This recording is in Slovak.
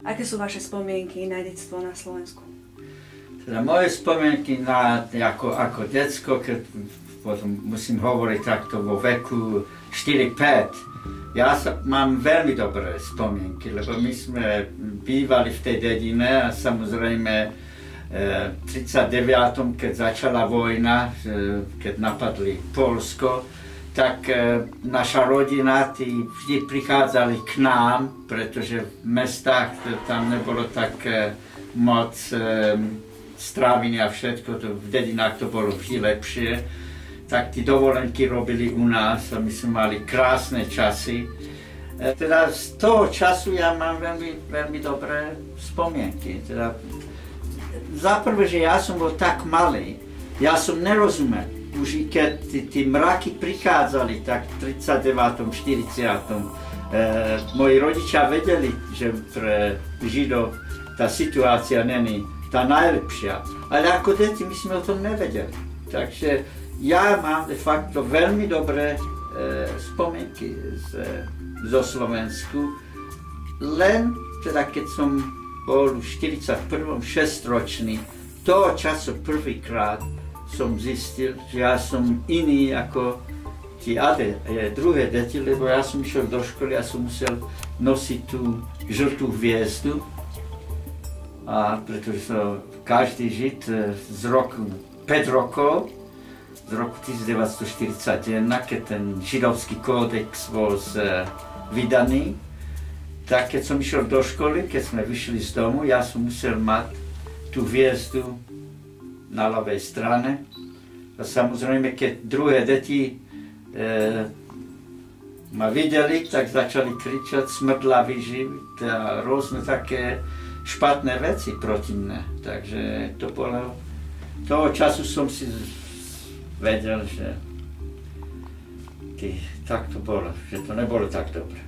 Aké sú vaše spomienky na detstvo na Slovensku? Teda moje spomienky ako decko, keď potom musím hovoriť takto vo veku 4-5, ja mám veľmi dobré spomienky, lebo my sme bývali v tej dedine a samozrejme v 39. keď začala vojna, keď napadli Poľsko, tak naša rodina vždy prichádzali k nám, pretože v mestách tam nebolo tak moc stráviny a všetko, v dedinách to bolo vždy lepšie. Tak tí dovolenky robili u nás a my sme mali krásne časy. Teda z toho času ja mám veľmi dobré spomienky. Teda, zaprvé, že ja som bol tak malý, ja som nerozumel. Už i keď tí mraky prichádzali, tak v 39. 40. Moji rodičia vedeli, že pre Židov tá situácia není tá najlepšia. Ale ako deti my sme o tom nevedeli. Takže ja mám de facto veľmi dobré spomienky zo Slovensku. Len teda keď som bol v 41. 6-ročný, toho času prvýkrát som zistil, že ja som iný ako tí druhé deti, lebo ja som išiel do školy a som musel nosiť tú žltú hviezdu. A pretože každý Žid z roku 5 rokov, z roku 1941, keď ten židovský kódex bol vydaný, tak keď som išiel do školy, keď sme vyšli z domu, ja som musel mať tú hviezdu na ľavej strane. A samozrejme, keď druhé deti ma videli, tak začali kričať smrdlavý Žid a rôzne také špatné veci proti mne. Takže to bolo, toho času som si vedel, že tak to bolo, že to nebolo tak dobre.